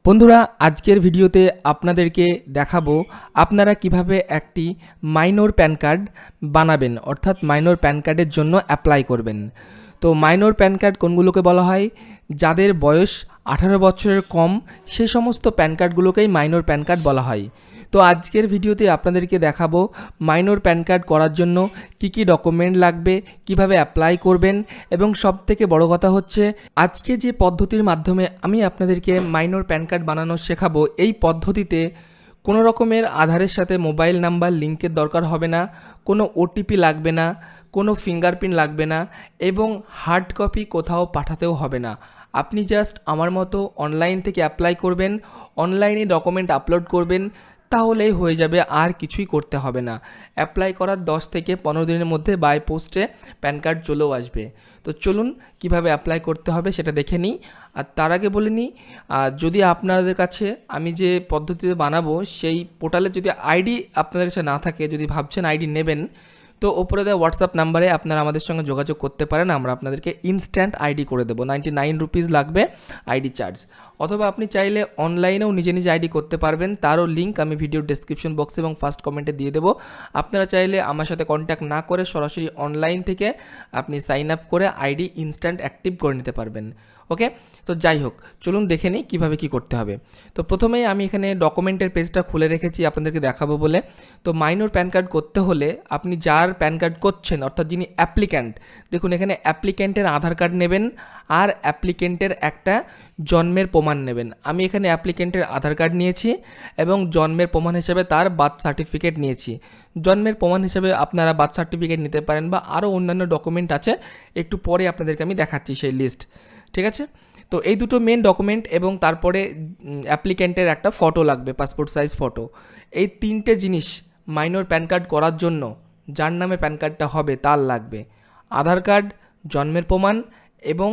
বন্ধুরা, আজকের ভিডিওতে আপনাদেরকে দেখাবো আপনারা কিভাবে একটি মাইনর প্যান কার্ড বানাবেন, অর্থাৎ মাইনর প্যান কার্ডের জন্য অ্যাপ্লাই করবেন। তো মাইনর প্যান কার্ড কোনগুলোকে বলা হয়? যাদের বয়স 18 বছরের কম সেই সমস্ত প্যান কার্ডগুলোকেই মাইনর প্যান কার্ড বলা হয়। তো আজকের ভিডিওতে আপনাদেরকে দেখাবো মাইনর প্যান কার্ড করার জন্য কি কি ডকুমেন্ট লাগবে, কিভাবে অ্যাপ্লাই করবেন, এবং সবথেকে বড় কথা হচ্ছে আজকে যে পদ্ধতির মাধ্যমে আমি আপনাদেরকে মাইনর প্যান কার্ড বানানো শেখাবো, এই পদ্ধতিতে কোনো রকমের আধারের সাথে মোবাইল নাম্বার লিঙ্কের দরকার হবে না, কোনো ওটিপি লাগবে না, কোনো ফিঙ্গারপ্রিন্ট লাগবে না, এবং হার্ড কপি কোথাও পাঠাতেও হবে না। আপনি জাস্ট আমার মতো অনলাইন থেকে অ্যাপ্লাই করবেন, অনলাইনে ডকুমেন্ট আপলোড করবেন, তাহলেই হয়ে যাবে, আর কিছুই করতে হবে না। অ্যাপ্লাই করার 10 থেকে 15 দিনের মধ্যে বাই পোস্টে প্যান কার্ড চলেও আসবে। তো চলুন কিভাবে অ্যাপ্লাই করতে হবে সেটা দেখে নিই। আর তার আগে বলে নিই, যদি আপনাদের কাছে আমি যে পদ্ধতিতে বানাবো সেই পোর্টালে যদি আইডি আপনাদের কাছে না থাকে, যদি ভাবছেন আইডি নেবেন, তো ওপরে দেওয়া হোয়াটসঅ্যাপ নাম্বারে আপনারা আমাদের সঙ্গে যোগাযোগ করতে পারেন। আমরা আপনাদেরকে ইনস্ট্যান্ট আইডি করে দেবো। 99 রুপিস লাগবে আইডি চার্জ। অথবা আপনি চাইলে অনলাইনেও নিজে নিজে আইডি করতে পারবেন, তারও লিঙ্ক আমি ভিডিওর ডেসক্রিপশন বক্সে এবং ফার্স্ট কমেন্টে দিয়ে দেবো। আপনারা চাইলে আমার সাথে কন্ট্যাক্ট না করে সরাসরি অনলাইন থেকে আপনি সাইন আপ করে আইডি ইনস্ট্যান্ট অ্যাক্টিভ করে নিতে পারবেন। ওকে, তো যাই হোক, চলুন দেখে নিই কীভাবে কী করতে হবে। তো প্রথমেই আমি এখানে ডকুমেন্টের পেজটা খুলে রেখেছি আপনাদেরকে দেখাবো বলে। তো মাইনর প্যান কার্ড করতে হলে আপনি যার প্যান কার্ড করছেন, অর্থাৎ যিনি অ্যাপ্লিক্যান্ট, দেখুন এখানে অ্যাপ্লিক্যান্টের আধার কার্ড নেবেন আর অ্যাপ্লিক্যান্টের একটা জন্মের প্রমাণ নেবেন। আমি এখানে অ্যাপ্লিক্যান্টের আধার কার্ড নিয়েছি এবং জন্মের প্রমাণ হিসেবে তার বার্থ সার্টিফিকেট নিয়েছি। জন্মের প্রমাণ হিসেবে আপনারা বার্থ সার্টিফিকেট নিতে পারেন বা আরও অন্যান্য ডকুমেন্ট আছে, একটু পরে আপনাদেরকে আমি দেখাচ্ছি সেই লিস্ট। ঠিক আছে, তো এই দুটো মেন ডকুমেন্ট এবং তারপরে অ্যাপ্লিক্যান্টের একটা ফটো লাগবে, পাসপোর্ট সাইজ ফটো। এই তিনটে জিনিস মাইনর প্যান কার্ড করার জন্য যার নামে প্যান কার্ডটা হবে তার লাগবে। আধার কার্ড, জন্মের প্রমাণ এবং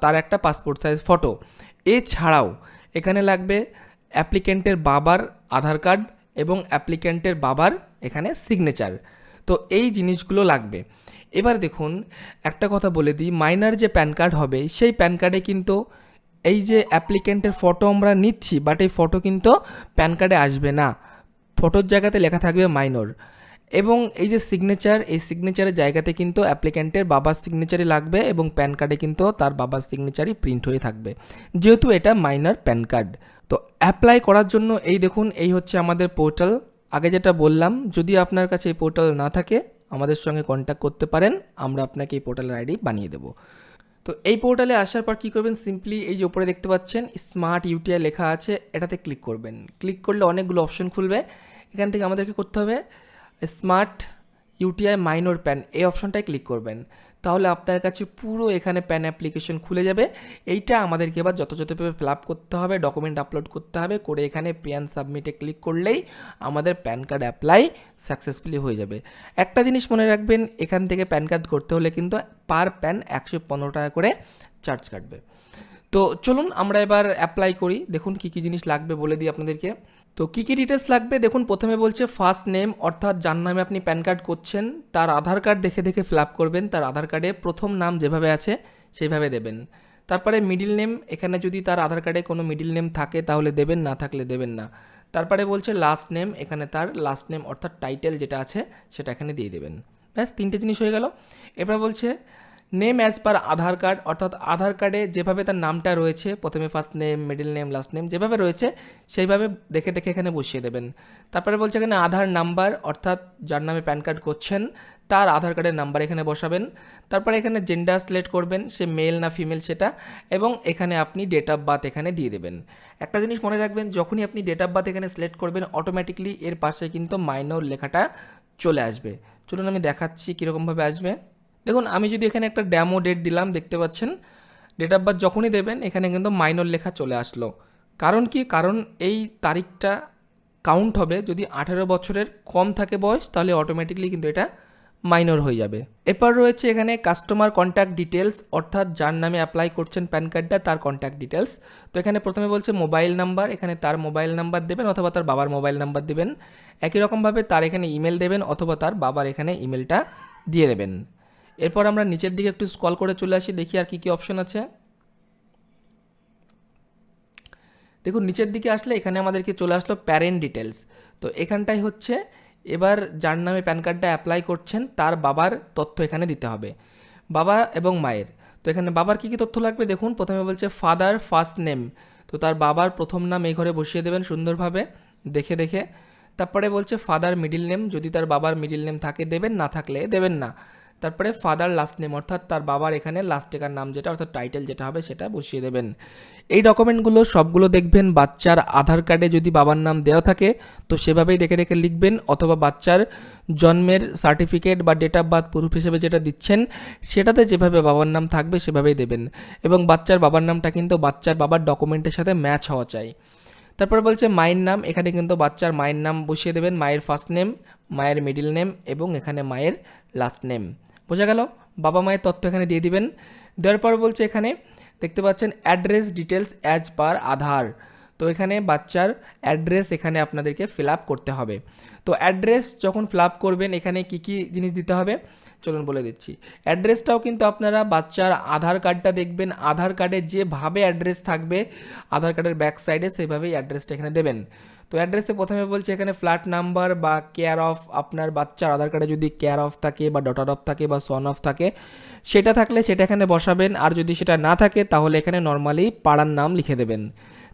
তার একটা পাসপোর্ট সাইজ ফটো। এছাড়াও এখানে লাগবে অ্যাপ্লিক্যান্টের বাবার আধার কার্ড এবং অ্যাপ্লিক্যান্টের বাবার এখানে সিগনেচার। তো এই জিনিসগুলো লাগবে। এবার দেখুন, একটা কথা বলে দিই, মাইনার যে প্যান কার্ড হবে সেই প্যান কার্ডে কিন্তু এই যে অ্যাপ্লিক্যান্টের ফটো আমরা নিচ্ছি, বাট এই ফটো কিন্তু প্যান কার্ডে আসবে না। ফটোর জায়গাতে লেখা থাকবে মাইনর। এবং এই যে সিগনেচার, এই সিগনেচারের জায়গাতে কিন্তু অ্যাপ্লিক্যান্টের বাবার সিগনেচারই লাগবে এবং প্যান কার্ডে কিন্তু তার বাবার সিগনেচারই প্রিন্ট হয়ে থাকবে, যেহেতু এটা মাইনর প্যান কার্ড। তো অ্যাপ্লাই করার জন্য এই দেখুন, এই হচ্ছে আমাদের পোর্টাল। আগে যেটা বললাম, যদি আপনার কাছে এই পোর্টাল না থাকে আমাদের সঙ্গে কন্ট্যাক্ট করতে পারেন, আমরা আপনাকে এই পোর্টালের আইডি বানিয়ে দেবো। তো এই পোর্টালে আসার পর কী করবেন, সিম্পলি এই যে উপরে দেখতে পাচ্ছেন স্মার্ট ইউটিআই লেখা আছে, এটাতে ক্লিক করবেন। ক্লিক করলে অনেকগুলো অপশন খুলবে। এখান থেকে আমাদেরকে করতে হবে স্মার্ট ইউটিআই মাইনর প্যান, এই অপশনটায় ক্লিক করবেন। তাহলে আপনার কাছে পুরো এখানে প্যান অ্যাপ্লিকেশন খুলে যাবে। এইটা আমাদেরকে এবার যথাযথভাবে ফিল আপ করতে হবে, ডকুমেন্ট আপলোড করতে হবে, করে এখানে পে অ্যান্ড সাবমিটে ক্লিক করলেই আমাদের প্যান কার্ড অ্যাপ্লাই সাকসেসফুলি হয়ে যাবে। একটা জিনিস মনে রাখবেন, এখান থেকে প্যান কার্ড করতে হলে কিন্তু পার প্যান 115 টাকা করে চার্জ কাটবে। তো চলুন আমরা এবার অ্যাপ্লাই করি। দেখুন কী কী জিনিস লাগবে বলে দিই আপনাদেরকে। তো কী কী ডিটেলস লাগবে দেখুন, প্রথমে বলছে ফার্স্ট নেম, অর্থাৎ যার নামে আপনি প্যান কার্ড করছেন তার আধার কার্ড দেখে দেখে ফিল আপ করবেন। তার আধার কার্ডে প্রথম নাম যেভাবে আছে সেইভাবে দেবেন। তারপরে মিডিল নেম, এখানে যদি তার আধার কার্ডে কোনো মিডিল নেম থাকে তাহলে দেবেন, না থাকলে দেবেন না। তারপরে বলছে লাস্ট নেম, এখানে তার লাস্ট নেম অর্থাৎ টাইটেল যেটা আছে সেটা এখানে দিয়ে দেবেন। ব্যাস, তিনটে জিনিস হয়ে গেল। এবার বলছে নেম অ্যাজ পার আধার কার্ড, অর্থাৎ আধার কার্ডে যেভাবে তার নামটা রয়েছে, প্রথমে first name, middle name, last name যেভাবে রয়েছে সেইভাবে দেখে দেখে এখানে বসিয়ে দেবেন। তারপরে বলছে এখানে আধার নাম্বার, অর্থাৎ যার নামে প্যান কার্ড করছেন তার আধার কার্ডের নাম্বার এখানে বসাবেন। তারপরে এখানে জেন্ডার সিলেক্ট করবেন, সে মেল না ফিমেল সেটা, এবং এখানে আপনি ডেট অফ বার্থ এখানে দিয়ে দেবেন। একটা জিনিস মনে রাখবেন, যখনই আপনি ডেট অফ বার্থ এখানে সিলেক্ট করবেন অটোমেটিকলি এর পাশে কিন্তু মাইনর লেখাটা চলে আসবে। চলুন আমি দেখাচ্ছি কীরকমভাবে আসবে। দেখুন, আমি যদি এখানে একটা ড্যামো ডেট দিলাম, দেখতে পাচ্ছেন ডেট অফ বার্থ যখনই দেবেন এখানে কিন্তু মাইনর লেখা চলে আসলো। কারণ কি? কারণ এই তারিখটা কাউন্ট হবে, যদি 18 বছরের কম থাকে বয়স তাহলে অটোমেটিকলি কিন্তু এটা মাইনর হয়ে যাবে। এরপর রয়েছে এখানে কাস্টমার কন্ট্যাক্ট ডিটেলস, অর্থাৎ যার নামে অ্যাপ্লাই করছেন প্যান কার্ডটা তার কন্ট্যাক্ট ডিটেলস। তো এখানে প্রথমে বলছে মোবাইল নাম্বার, এখানে তার মোবাইল নাম্বার দেবেন অথবা তার বাবার মোবাইল নাম্বার দেবেন। একই রকমভাবে তার এখানে ইমেল দেবেন অথবা তার বাবার এখানে ইমেলটা দিয়ে দেবেন। এরপর আমরা নিচের দিকে একটু স্ক্রল করে চলে আসি, দেখি আর কী কী অপশন আছে। দেখুন নিচের দিকে আসলে এখানে আমাদেরকে চলে আসলো প্যারেন্ট ডিটেলস। তো এখানটাই হচ্ছে এবার যার নামে প্যান কার্ডটা অ্যাপ্লাই করছেন তার বাবার তথ্য এখানে দিতে হবে, বাবা এবং মায়ের। তো এখানে বাবার কী কী তথ্য লাগবে দেখুন, প্রথমে বলছে ফাদার ফার্স্ট নেম, তো তার বাবার প্রথম নাম এই ঘরে বসিয়ে দেবেন সুন্দরভাবে দেখে দেখে। তারপরে বলছে ফাদার মিডিল নেম, যদি তার বাবার মিডিল নেম থাকে দেবেন, না থাকলে দেবেন না। তারপরে ফাদার লাস্ট নেম, অর্থাৎ তার বাবার এখানে লাস্ট টেকার নাম যেটা অর্থাৎ টাইটেল যেটা হবে সেটা বসিয়ে দেবেন। এই ডকুমেন্টগুলো সবগুলো দেখবেন বাচ্চার আধার কার্ডে যদি বাবার নাম দেওয়া থাকে তো সেভাবেই দেখে দেখে লিখবেন, অথবা বাচ্চার জন্মের সার্টিফিকেট বা ডেট অফ বার্থ প্রুফ হিসেবে যেটা দিচ্ছেন সেটাতে যেভাবে বাবার নাম থাকবে সেভাবেই দেবেন। এবং বাচ্চার বাবার নামটা কিন্তু বাচ্চার বাবার ডকুমেন্টের সাথে ম্যাচ হওয়া চাই। তারপরে বলছে মায়ের নাম, এখানে কিন্তু বাচ্চার মায়ের নাম বসিয়ে দেবেন, মায়ের ফার্স্ট নেম, মায়ের মিডিল নেম এবং এখানে মায়ের লাস্ট নেম। বোঝা গেল? বাবা মায়ের তথ্য এখানে দিয়ে দিবেন। দেওয়ার পর বলছে এখানে দেখতে পাচ্ছেন অ্যাড্রেস ডিটেলস অ্যাজ পার আধার। তো এখানে বাচ্চার অ্যাড্রেস এখানে আপনাদেরকে ফিল আপ করতে হবে। তো অ্যাড্রেস যখন ফিল আপ করবেন এখানে কি কি জিনিস দিতে হবে চলুন বলে দিচ্ছি। অ্যাড্রেসটাও কিন্তু আপনারা বাচ্চার আধার কার্ডটা দেখবেন, আধার কার্ডে যেভাবে অ্যাড্রেস থাকবে আধার কার্ডের ব্যাক সাইডে সেভাবেই অ্যাড্রেসটা এখানে দেবেন। তো অ্যাড্রেসে প্রথমে বলছে এখানে ফ্ল্যাট নাম্বার বা কেয়ার অফ, আপনার বাচ্চার আধার কার্ডে যদি কেয়ার অফ থাকে বা ডটার অফ থাকে বা সন অফ থাকে সেটা থাকলে সেটা এখানে বসাবেন, আর যদি সেটা না থাকে তাহলে এখানে নর্মালি পাড়ার নাম লিখে দেবেন।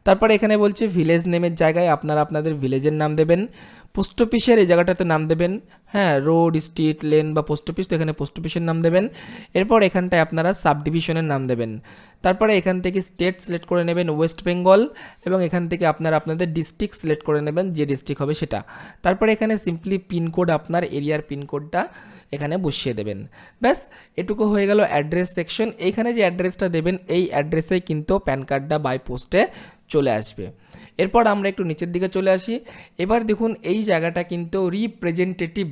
তারপরে এখানে বলছে ভিলেজ নেমের জায়গায় আপনারা আপনাদের ভিলেজের নাম দেবেন। পোস্ট অফিসের এই জায়গাটাতে নাম দেবেন, হ্যাঁ রোড স্ট্রিট লেন বা পোস্ট অফিস, তো এখানে পোস্ট অফিসের নাম দেবেন। এরপর এখানটায় আপনারা সাব ডিভিশনের নাম দেবেন। তারপরে এখান থেকে স্টেট সিলেক্ট করে নেবেন ওয়েস্ট বেঙ্গল, এবং এখান থেকে আপনারা আপনাদের ডিস্ট্রিক্ট সিলেক্ট করে নেবেন যে ডিস্ট্রিক্ট হবে সেটা। তারপরে এখানে সিম্পলি পিনকোড, আপনার এরিয়ার পিনকোডটা এখানে বসিয়ে দেবেন। ব্যাস এটুকু হয়ে গেল অ্যাড্রেস সেকশন। এইখানে যে অ্যাড্রেসটা দেবেন এই অ্যাড্রেসেই কিন্তু প্যান কার্ডটা বাই পোস্টে চলে আসবে। এরপর আমরা একটু নিচের দিকে চলে আসি। এবার দেখুন এই জায়গাটা কিন্তু রিপ্রেজেন্টেটিভ,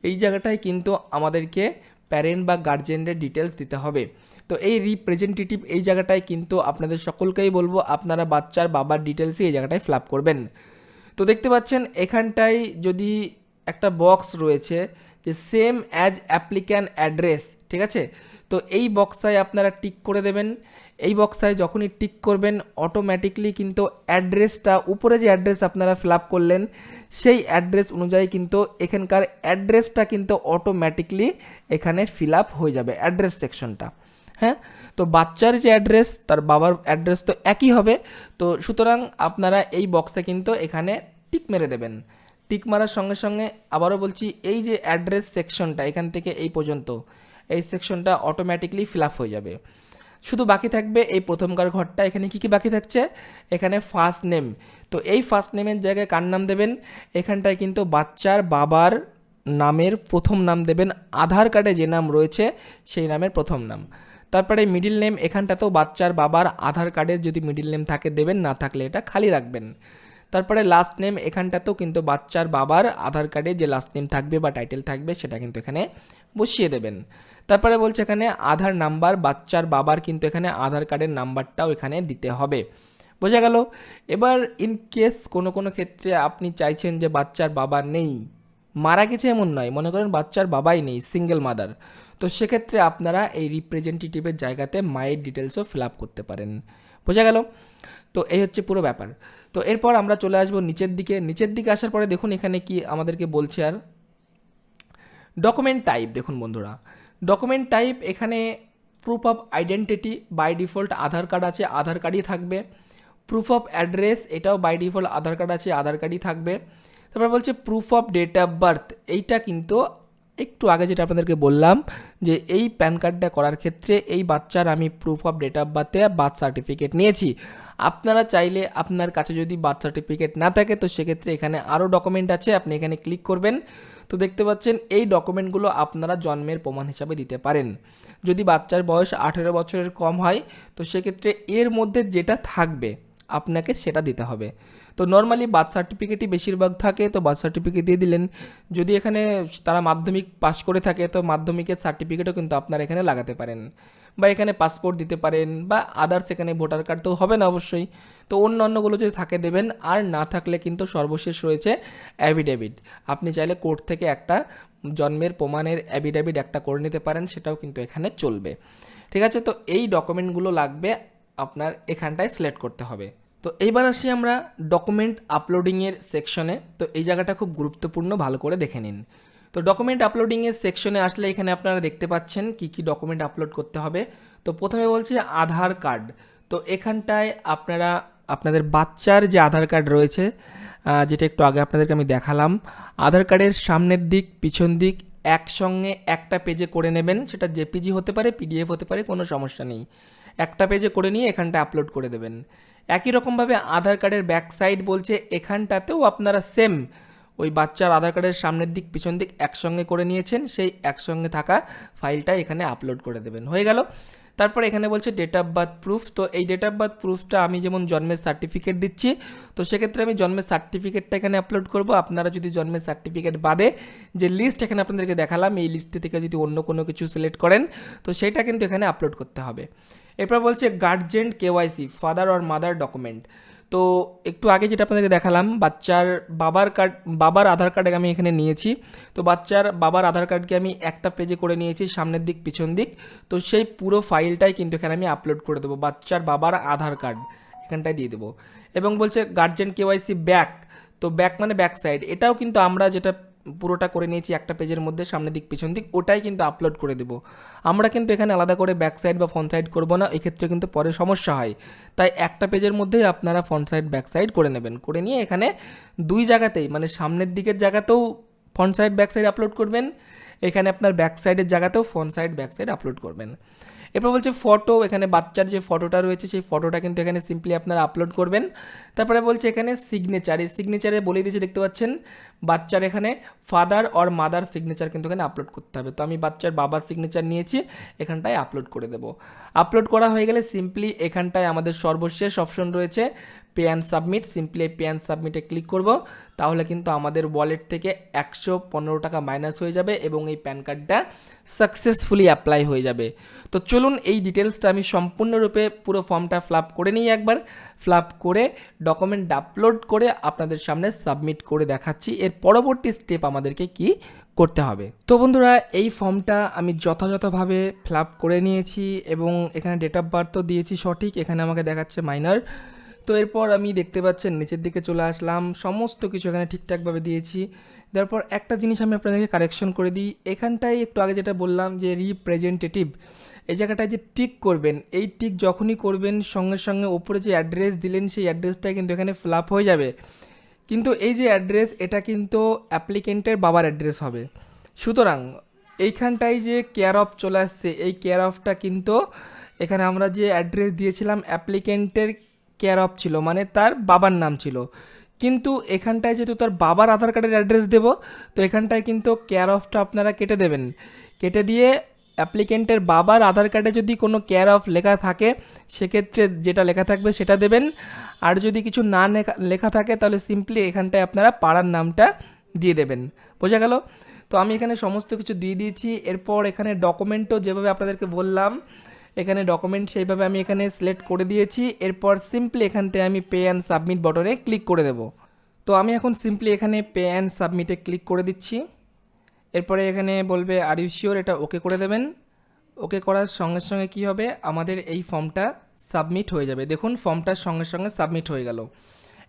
এই জায়গাটায় কিন্তু আমাদেরকে প্যারেন্ট বা গার্জেনের ডিটেলস দিতে হবে। তো এই রিপ্রেজেন্টেটিভ এই জায়গাটায় কিন্তু আপনাদের সকলকেই বলবো আপনারা বাচ্চার বাবার ডিটেলসই এই জায়গাটায় ফিল আপ করবেন। তো দেখতে পাচ্ছেন এখানটায় যদি একটা বক্স রয়েছে যে সেম অ্যাজ অ্যাপ্লিক্যান্ট অ্যাড্রেস, ঠিক আছে, তো এই বক্সায় আপনারা টিক করে দেবেন। এই বক্সায় যখনই টিক করবেন অটোমেটিকলি কিন্তু অ্যাড্রেসটা, উপরে যে অ্যাড্রেস আপনারা ফিল আপ করলেন সেই অ্যাড্রেস অনুযায়ী কিন্তু এখানকার অ্যাড্রেসটা কিন্তু অটোমেটিকলি এখানে ফিল আপ হয়ে যাবে অ্যাড্রেস সেকশনটা। হ্যাঁ, তো বাচ্চার যে অ্যাড্রেস তার বাবার অ্যাড্রেস তো একই হবে। তো সুতরাং আপনারা এই বক্সে কিন্তু এখানে টিক মেরে দেবেন। টিক মারার সঙ্গে সঙ্গে আবারও বলছি এই যে অ্যাড্রেস সেকশনটা এখান থেকে এই পর্যন্ত এই সেকশনটা অটোমেটিকলি ফিল আপ হয়ে যাবে। শুধু বাকি থাকবে এই প্রথমকার ঘরটা। এখানে কি কি বাকি থাকছে, এখানে ফার্স্ট নেম, তো এই ফার্স্ট নেমের জায়গায় কার নাম দেবেন, এখানটায় কিন্তু বাচ্চার বাবার নামের প্রথম নাম দেবেন, আধার কার্ডে যে নাম রয়েছে সেই নামের প্রথম নাম। তারপরে মিডিল নেম, এখানটাতেও বাচ্চার বাবার আধার কার্ডের যদি মিডিল নেম থাকে দেবেন, না থাকলে এটা খালি রাখবেন। তারপরে লাস্ট নেম, এখানটাতেও কিন্তু বাচ্চার বাবার আধার কার্ডে যে লাস্ট নেম থাকবে বা টাইটেল থাকবে সেটা কিন্তু এখানে বসিয়ে দেবেন। তারপরে বলছে এখানে আধার নাম্বার, বাচ্চার বাবার কিন্তু এখানে আধার কার্ডের নাম্বারটাও এখানে দিতে হবে। বোঝা গেল? এবার ইন কেস কোনো কোনো ক্ষেত্রে আপনি চাইছেন যে বাচ্চার বাবা নেই, মারা গেছে এমন নয়, মনে করেন বাচ্চার বাবাই নেই, সিঙ্গেল মাদার, তো সেক্ষেত্রে আপনারা এই রিপ্রেজেন্টেটিভের জায়গাতে মায়ের ডিটেলসও ফিল আপ করতে পারেন। বোঝা গেল? তো এই হচ্ছে পুরো ব্যাপার। তো এরপর আমরা চলে আসবো নিচের দিকে। নিচের দিকে আসার পরে দেখুন এখানে কি আমাদেরকে বলছে, আর ডকুমেন্ট টাইপ দেখুন বন্ধুরা, ডকুমেন্ট টাইপ এখানে proof of identity by default Aadhaar card আছে, আধার কার্ডই থাকবে। প্রুফ অফ অ্যাড্রেস এটাও বাই ডিফল্ট আধার কার্ড আছে, আধার কার্ডই থাকবে। তারপর বলছে proof of date of birth, এইটা কিন্তু একটু আগে যেটা আপনাদেরকে বললাম যে এই প্যান কার্ডটা করার ক্ষেত্রে এই বাচ্চার আমি প্রুফ অফ ডেট অফ বার্থে বার্থ সার্টিফিকেট নিয়েছি। আপনারা চাইলে আপনার কাছে যদি বার্থ সার্টিফিকেট না থাকে তো সেক্ষেত্রে এখানে আরও ডকুমেন্ট আছে, আপনি এখানে ক্লিক করবেন। তো দেখতে পাচ্ছেন এই ডকুমেন্টগুলো আপনারা জন্মের প্রমাণ হিসাবে দিতে পারেন। যদি বাচ্চার বয়স 18 বছরের কম হয় তো সেক্ষেত্রে এর মধ্যে যেটা থাকবে আপনাকে সেটা দিতে হবে। তো নর্মালি বার্থ সার্টিফিকেটই বেশিরভাগ থাকে, তো বার্থ সার্টিফিকেট দিয়ে দিলেন। যদি এখানে তারা মাধ্যমিক পাস করে থাকে তো মাধ্যমিকের সার্টিফিকেটও কিন্তু আপনারা এখানে লাগাতে পারেন, বা এখানে পাসপোর্ট দিতে পারেন, বা আদার্স এখানে ভোটার কার্ড তো হবে না অবশ্যই, তো অন্য অন্যগুলো যদি থাকে দেবেন। আর না থাকলে কিন্তু সর্বশেষ রয়েছে অ্যাফিডেভিট, আপনি চাইলে কোর্ট থেকে একটা জন্মের প্রমাণের অ্যাফিডেভিট একটা করে নিতে পারেন, সেটাও কিন্তু এখানে চলবে। ঠিক আছে, তো এই ডকুমেন্টগুলো লাগবে আপনার এখানটায় সিলেক্ট করতে হবে। তো এইবার আসি আমরা ডকুমেন্ট আপলোডিংয়ের সেকশনে। তো এই জায়গাটা খুব গুরুত্বপূর্ণ, ভালো করে দেখে নিন। তো ডকুমেন্ট আপলোডিংয়ের সেকশনে আসলে এখানে আপনারা দেখতে পাচ্ছেন কি কি ডকুমেন্ট আপলোড করতে হবে। তো প্রথমে বলছি আধার কার্ড। তো এখানটায় আপনারা আপনাদের বাচ্চার যে আধার কার্ড রয়েছে, যেটা একটু আগে আপনাদেরকে আমি দেখালাম, আধার কার্ডের সামনের দিক পিছন দিক একসঙ্গে একটা পেজে করে নেবেন। সেটা জেপিজি হতে পারে, পিডিএফ হতে পারে, কোনো সমস্যা নেই। একটা পেজে করে নিয়ে এখানটা আপলোড করে দেবেন। একই রকমভাবে আধার কার্ডের ব্যাক সাইড বলছে এখানটাতেও আপনারা সেম ওই বাচ্চার আধার কার্ডের সামনের দিক পিছন দিক একসঙ্গে করে নিয়েছেন, সেই একসঙ্গে থাকা ফাইলটা এখানে আপলোড করে দেবেন। হয়ে গেল। তারপর এখানে বলছে ডেট অফ বার্থ প্রুফ। তো এই ডেট অফ বার্থ প্রুফটা আমি যেমন জন্মের সার্টিফিকেট দিচ্ছি, তো সেক্ষেত্রে আমি জন্মের সার্টিফিকেটটা এখানে আপলোড করব। আপনারা যদি জন্মের সার্টিফিকেট বাদে যে লিস্ট এখানে আপনাদেরকে দেখালাম, এই লিস্ট থেকে যদি অন্য কোনো কিছু সিলেক্ট করেন, তো সেইটা কিন্তু এখানে আপলোড করতে হবে। এরপর বলছে guardian KYC, father or mother document. তো একটু আগে যেটা আপনাদেরকে দেখালাম, বাচ্চার বাবার আধার কার্ড আমি এখানে নিয়েছি। তো বাচ্চার বাবার আধার কার্ডকে আমি একটা পেজে করে নিয়েছি, সামনের দিক পিছন দিক। তো সেই পুরো ফাইলটাই কিন্তু এখানে আমি আপলোড করে দেবো, বাচ্চার বাবার আধার কার্ড এখানটায় দিয়ে দেবো। এবং বলছে গার্জেন কেওয়াইসি ব্যাক। তো ব্যাক মানে ব্যাক সাইড, এটাও কিন্তু আমরা যেটা পুরোটা করে নিয়েছি একটা পেজের মধ্যে সামনের দিক পিছন দিক, ওটাই কিন্তু আপলোড করে দেবো। আমরা কিন্তু এখানে আলাদা করে ব্যাক সাইড বা ফ্রন্ট সাইড করবো না, এক্ষেত্রে কিন্তু পরে সমস্যা হয়। তাই একটা পেজের মধ্যেই আপনারা ফ্রন্ট সাইড ব্যাক সাইড করে নেবেন। করে নিয়ে এখানে দুই জায়গাতেই, মানে সামনের দিকের জায়গাতেও front side back side upload করবেন, এখানে আপনার ব্যাক সাইডের জায়গাতেও front side back side upload করবেন। এরপর বলছে ফটো, এখানে বাচ্চার যে ফটোটা রয়েছে সেই ফটোটা কিন্তু এখানে সিম্পলি আপনারা আপলোড করবেন। তারপরে বলছে এখানে সিগনেচার, এই সিগনেচারে বলে দিয়েছে দেখতে পাচ্ছেন, বাচ্চার এখানে ফাদার অর মাদার সিগনেচার কিন্তু এখানে আপলোড করতে হবে। তো আমি বাচ্চার বাবার সিগনেচার নিয়েছি, এখানটায় আপলোড করে দেব। আপলোড করা হয়ে গেলে সিম্পলি এখানটায় আমাদের সর্বশেষ অপশন রয়েছে pay and submit. Simply pay and সাবমিটে ক্লিক করব, তাহলে কিন্তু আমাদের ওয়ালেট থেকে 115 টাকা মাইনাস হয়ে যাবে এবং এই প্যান কার্ডটা সাকসেসফুলি অ্যাপ্লাই হয়ে যাবে। তো চলুন এই ডিটেলসটা আমি সম্পূর্ণরূপে পুরো ফর্মটা ফিল আপ করে নিই একবার। ফিল আপ করে ডকুমেন্ট আপলোড করে আপনাদের সামনে সাবমিট করে দেখাচ্ছি এর পরবর্তী স্টেপ আমাদেরকে কি করতে হবে। তো বন্ধুরা, এই ফর্মটা আমি যথাযথভাবে ফিল আপ করে নিয়েছি এবং এখানে ডেট অফ বার্থও দিয়েছি সঠিক, এখানে আমাকে দেখাচ্ছে মাইনর। তো এরপর আমি দেখতে পাচ্ছেন নিচের দিকে চলে আসলাম, সমস্ত কিছু এখানে ঠিকঠাকভাবে দিয়েছি। তারপর একটা জিনিস আমি আপনাদেরকে কারেকশন করে দিই, এখানটায় একটু আগে যেটা বললাম যে রিপ্রেজেন্টেটিভ, এই জায়গাটায় যে টিক করবেন, এই টিক যখনই করবেন সঙ্গে সঙ্গে ওপরে যে অ্যাড্রেস দিলেন সেই অ্যাড্রেসটাই কিন্তু এখানে ফিল আপ হয়ে যাবে। কিন্তু এই যে অ্যাড্রেস, এটা কিন্তু অ্যাপ্লিকেন্টের বাবার অ্যাড্রেস হবে। সুতরাং এইখানটায় যে কেয়ার অফ চলে আসছে, এই কেয়ার অফটা কিন্তু এখানে আমরা যে অ্যাড্রেস দিয়েছিলাম অ্যাপ্লিকেন্টের কেয়ার অফ ছিল, মানে তার বাবার নাম ছিল। কিন্তু এখানটায় যেহেতু তার বাবার আধার কার্ডের অ্যাড্রেস দেব, তো এখানটায় কিন্তু কেয়ার অফটা আপনারা কেটে দেবেন। কেটে দিয়ে অ্যাপ্লিকেন্টের বাবার আধার কার্ডে যদি কোনো কেয়ার অফ লেখা থাকে, সেক্ষেত্রে যেটা লেখা থাকবে সেটা দেবেন। আর যদি কিছু না লেখা থাকে তাহলে সিম্পলি এখানটায় আপনারা পাড়ার নামটা দিয়ে দেবেন। বোঝা গেল? তো আমি এখানে সমস্ত কিছু দিয়ে দিয়েছি। এরপর এখানে ডকুমেন্টও যেভাবে আপনাদেরকে বললাম, এখানে ডকুমেন্ট সেইভাবে আমি এখানে সিলেক্ট করে দিয়েছি। এরপর সিম্পলি এখানটায় আমি পে অ্যান্ড সাবমিট বটনে ক্লিক করে দেব। তো আমি এখন সিম্পলি এখানে পে অ্যান্ড সাবমিটে ক্লিক করে দিচ্ছি। এরপরে এখানে বলবে আর ইউ শিওর, এটা ওকে করে দেবেন। ওকে করার সঙ্গে সঙ্গে কী হবে, আমাদের এই ফর্মটা সাবমিট হয়ে যাবে। দেখুন ফর্মটার সঙ্গে সঙ্গে সাবমিট হয়ে গেল।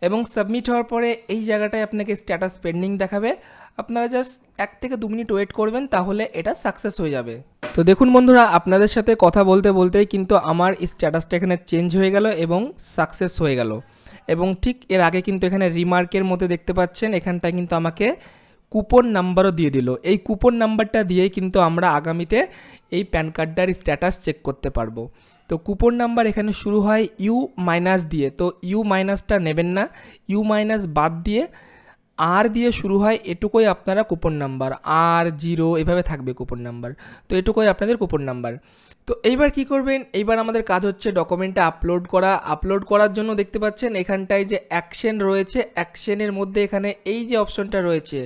এবং সাবমিট হওয়ার পরে এই জায়গাটায় আপনাকে স্ট্যাটাস পেন্ডিং দেখাবে। আপনারা জাস্ট 1 থেকে 2 মিনিট ওয়েট করবেন, তাহলে এটা সাকসেস হয়ে যাবে। তো দেখুন বন্ধুরা, আপনাদের সাথে কথা বলতে বলতেই কিন্তু আমার স্ট্যাটাসটা এখানে চেঞ্জ হয়ে গেল এবং সাকসেস হয়ে গেল। এবং ঠিক এর আগে কিন্তু এখানে রিমার্কের মধ্যে দেখতে পাচ্ছেন, এখানটায় কিন্তু আমাকে কুপন নাম্বারও দিয়ে দিল। এই কুপন নাম্বারটা দিয়েই কিন্তু আমরা আগামীতে এই প্যান কার্ডটার স্ট্যাটাস চেক করতে পারবো। তো কুপন নাম্বার এখানে শুরু হয় ইউ মাইনাস দিয়ে, তো ইউ মাইনাসটা নেবেন না, ইউ মাইনাস বাদ দিয়ে আর দিয়ে শুরু হয়, এটুকুই আপনারা কুপন নাম্বার, আর 0 এভাবে থাকবে কুপন নাম্বার। তো এটুকুই আপনাদের কুপন নাম্বার। তো এইবার কি করবেন, এইবার আমাদের কাজ হচ্ছে ডকুমেন্টটা আপলোড করা। আপলোড করার জন্য দেখতে পাচ্ছেন এখানটায় যে অ্যাকশন রয়েছে, অ্যাকশনের মধ্যে এখানে এই যে অপশনটা রয়েছে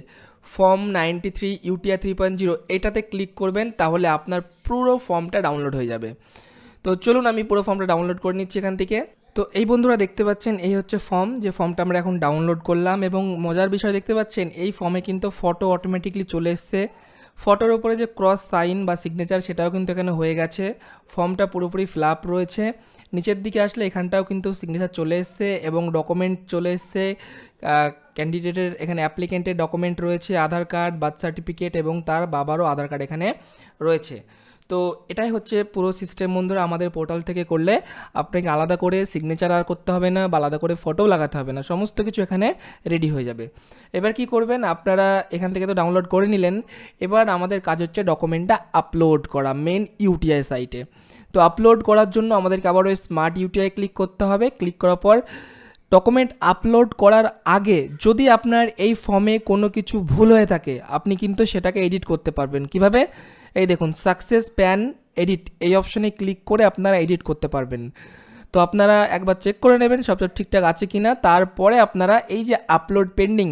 ফর্ম 93 UTR 3.0, এটাতে ক্লিক করবেন, তাহলে আপনার পুরো ফর্মটা ডাউনলোড হয়ে যাবে। তো চলুন আমি পুরো ফর্মটা ডাউনলোড করে নিচ্ছি এখান থেকে। তো এই বন্ধুরা দেখতে পাচ্ছেন এই হচ্ছে ফর্ম, যে ফর্মটা আমরা এখন ডাউনলোড করলাম। এবং মজার বিষয় দেখতে পাচ্ছেন এই ফর্মে কিন্তু ফটো অটোমেটিকলি চলে এসছে। ফটোর উপরে যে ক্রস সাইন বা সিগনেচার সেটাও কিন্তু এখানে হয়ে গেছে। ফর্মটা পুরোপুরি ফিল আপ রয়েছে, নিচের দিকে আসলে এখানটাও কিন্তু সিগনেচার চলে এসছে এবং ডকুমেন্ট চলে এসছে। ক্যান্ডিডেটের এখানে অ্যাপ্লিকেন্টের ডকুমেন্ট রয়েছে, আধার কার্ড, বার্থ সার্টিফিকেট এবং তার বাবারও আধার কার্ড এখানে রয়েছে। তো এটাই হচ্ছে পুরো সিস্টেম বন্ধুরা। আমাদের পোর্টাল থেকে করলে আপনাকে আলাদা করে সিগনেচার আর করতে হবে না বা আলাদা করে ফটোও লাগাতে হবে না, সমস্ত কিছু এখানে রেডি হয়ে যাবে। এবার কি করবেন, আপনারা এখান থেকে তো ডাউনলোড করে নিলেন, এবার আমাদের কাজ হচ্ছে ডকুমেন্টটা আপলোড করা মেন ইউটিআই সাইটে। তো আপলোড করার জন্য আমাদেরকে আবার ওই স্মার্ট ইউটিআই ক্লিক করতে হবে। ক্লিক করার পর ডকুমেন্ট আপলোড করার আগে যদি আপনার এই ফর্মে কোনো কিছু ভুল হয়ে থাকে আপনি কিন্তু সেটাকে এডিট করতে পারবেন। কিভাবে, এই দেখুন সাকসেস প্যান এডিট, এই অপশনে ক্লিক করে আপনারা এডিট করতে পারবেন। তো আপনারা একবার চেক করে নেবেন সব ঠিকঠাক আছে কি না, তারপরে আপনারা এই যে আপলোড পেন্ডিং,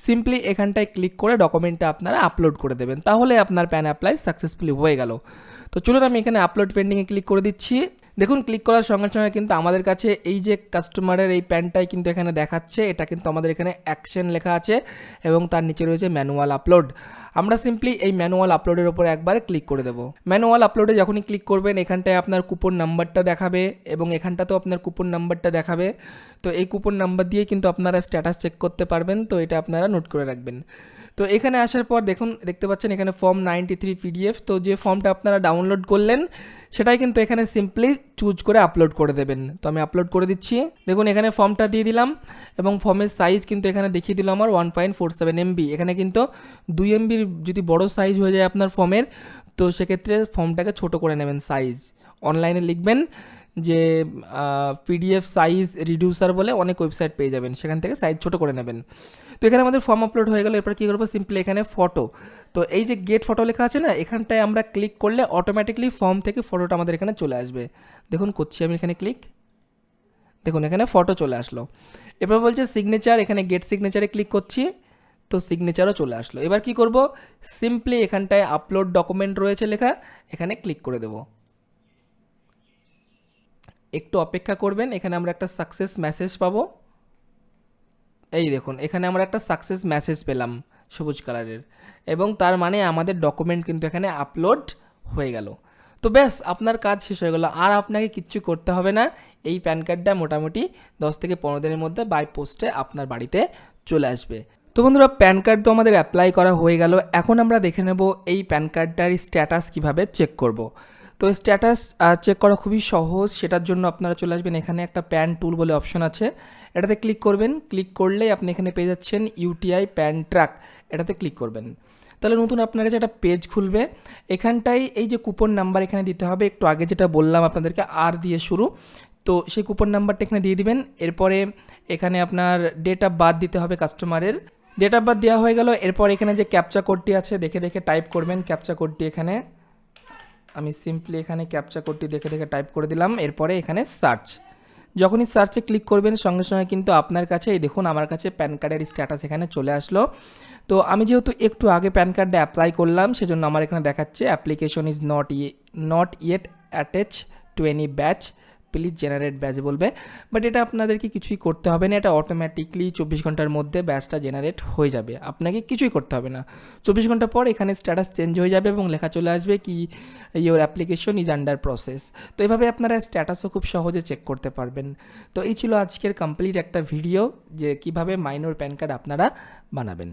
সিম্পলি এখানটায় ক্লিক করে ডকুমেন্টটা আপনারা আপলোড করে দেবেন, তাহলে আপনার প্যান অ্যাপ্লাই সাকসেসফুলি হয়ে গেল। তো চলুন আমি এখানে আপলোড পেন্ডিংয়ে ক্লিক করে দিচ্ছি। দেখুন ক্লিক করার সঙ্গে সঙ্গে কিন্তু আমাদের কাছে এই যে কাস্টমারের এই প্যানটাই কিন্তু এখানে দেখাচ্ছে, এটা কিন্তু আমাদের এখানে অ্যাকশন লেখা আছে এবং তার নিচে রয়েছে ম্যানুয়াল আপলোড। আমরা সিম্পলি এই ম্যানুয়াল আপলোডের উপরে একবার ক্লিক করে দেবো। ম্যানুয়াল আপলোডে যখনই ক্লিক করবেন এখানটায় আপনার কুপন নাম্বারটা দেখাবে এবং এখানটাতেও আপনার কুপন নাম্বারটা দেখাবে। তো এই কুপন নাম্বার দিয়ে কিন্তু আপনারা স্ট্যাটাস চেক করতে পারবেন, তো এটা আপনারা নোট করে রাখবেন। তো এখানে আসার পর দেখতে পাচ্ছেন এখানে ফর্ম 93 পিডিএফ। তো যে ফর্মটা আপনারা ডাউনলোড করলেন সেটাই কিন্তু এখানে সিম্পলি চুজ করে আপলোড করে দেবেন। তো আমি আপলোড করে দিচ্ছি। দেখুন এখানে ফর্মটা দিয়ে দিলাম এবং ফর্মের সাইজ কিন্তু এখানে দেখিয়ে দিল আমার 1.47 MB। এখানে কিন্তু 2 MB যদি বড় সাইজ হয়ে যায় আপনার ফর্মের, তো সেক্ষেত্রে ফর্মটাকে ছোট করে নেবেন সাইজ। অনলাইনে লিখবেন যে পিডিএফ সাইজ রিডিউসার বলে অনেক ওয়েবসাইট পেয়ে যাবেন, সেখান থেকে সাইজ ছোট করে নেবেন। তো এখানে আমাদের ফর্ম আপলোড হয়ে গেল। এরপর কী করবো, সিম্পলি এখানে ফটো, তো এই যে গেট ফটো লেখা আছে না, এখানটায় আমরা ক্লিক করলে অটোমেটিকলি ফর্ম থেকে ফটোটা আমাদের এখানে চলে আসবে। দেখুন করছি আমি এখানে ক্লিক, দেখুন এখানে ফটো চলে আসলো। এবার বলছে সিগনেচার, এখানে গেট সিগনেচারে ক্লিক করছি, তো সিগনেচারও চলে আসলো। এবার কি করব, সিম্পলি এখানটায় আপলোড ডকুমেন্ট রয়েছে লেখা, এখানে ক্লিক করে দেবো। একটু অপেক্ষা করবেন, এখানে আমরা একটা সাকসেস মেসেজ পাবো। এই দেখুন এখানে আমরা একটা সাকসেস মেসেজ পেলাম সবুজ কালারের, এবং তার মানে আমাদের ডকুমেন্ট কিন্তু এখানে আপলোড হয়ে গেল। তো ব্যাস আপনার কাজ শেষ হয়ে গেল, আর আপনাকে কিচ্ছু করতে হবে না। এই প্যান কার্ডটা মোটামুটি 10 থেকে 15 দিনের মধ্যে বাই পোস্টে আপনার বাড়িতে চলে আসবে। তো বন্ধুরা প্যান কার্ড তো আমাদের অ্যাপ্লাই করা হয়ে গেল। এখন আমরা দেখে নেব এই প্যান কার্ডটার স্ট্যাটাস কিভাবে চেক করব। তো স্ট্যাটাস চেক করা খুবই সহজ। সেটার জন্য আপনারা চলে আসবেন, এখানে একটা প্যান টুল বলে অপশন আছে, এটাতে ক্লিক করবেন। ক্লিক করলেই আপনি এখানে পেয়ে যাচ্ছেন ইউটিআই প্যান ট্র্যাক, এটাতে ক্লিক করবেন। তাহলে নতুন আপনার কাছে একটা পেজ খুলবে। এখানটায় এই যে কুপন নাম্বার এখানে দিতে হবে, একটু আগে যেটা বললাম আপনাদেরকে আর দিয়ে শুরু, তো সেই কুপন নাম্বারটা এখানে দিয়ে দিবেন। এরপরে এখানে আপনার ডেট অফ বার্থ দিতে হবে, কাস্টমারের ডেট অফ বার্থ দেওয়া হয়ে গেল। এরপর এখানে যে ক্যাপচা কোডটি আছে দেখে দেখে টাইপ করবেন, ক্যাপচা কোডটি এখানে আমি সিম্পলি এখানে ক্যাপচা কোডটি দেখে দেখে টাইপ করে দিলাম। এরপরে এখানে সার্চ, যখনই সার্চে ক্লিক করবেন সঙ্গে সঙ্গে কিন্তু আপনার কাছে এই দেখুন আমার কাছে প্যান কার্ডের স্ট্যাটাস এখানে চলে আসলো। তো আমি যেহেতু একটু আগে প্যান কার্ডে অ্যাপ্লাই করলাম সেজন্য আমার এখানে দেখাচ্ছে application is not yet attach to any batch, please generate batch বলবে, বাট এটা আপনাদেরকে কিছুই করতে হবে না, এটা অটোমেটিকলি 24 ঘন্টার মধ্যে ব্যাচটা জেনারেট হয়ে যাবে, আপনাকে কিছুই করতে হবে না। 24 ঘন্টা পর এখানে স্ট্যাটাস চেঞ্জ হয়ে যাবে এবং লেখা চলে আসবে কি your application is under process. তো এইভাবে আপনারা স্ট্যাটাসও খুব সহজে চেক করতে পারবেন। তো এই ছিল আজকের কমপ্লিট একটা ভিডিও যে কিভাবে মাইনর প্যান কার্ড আপনারা বানাবেন।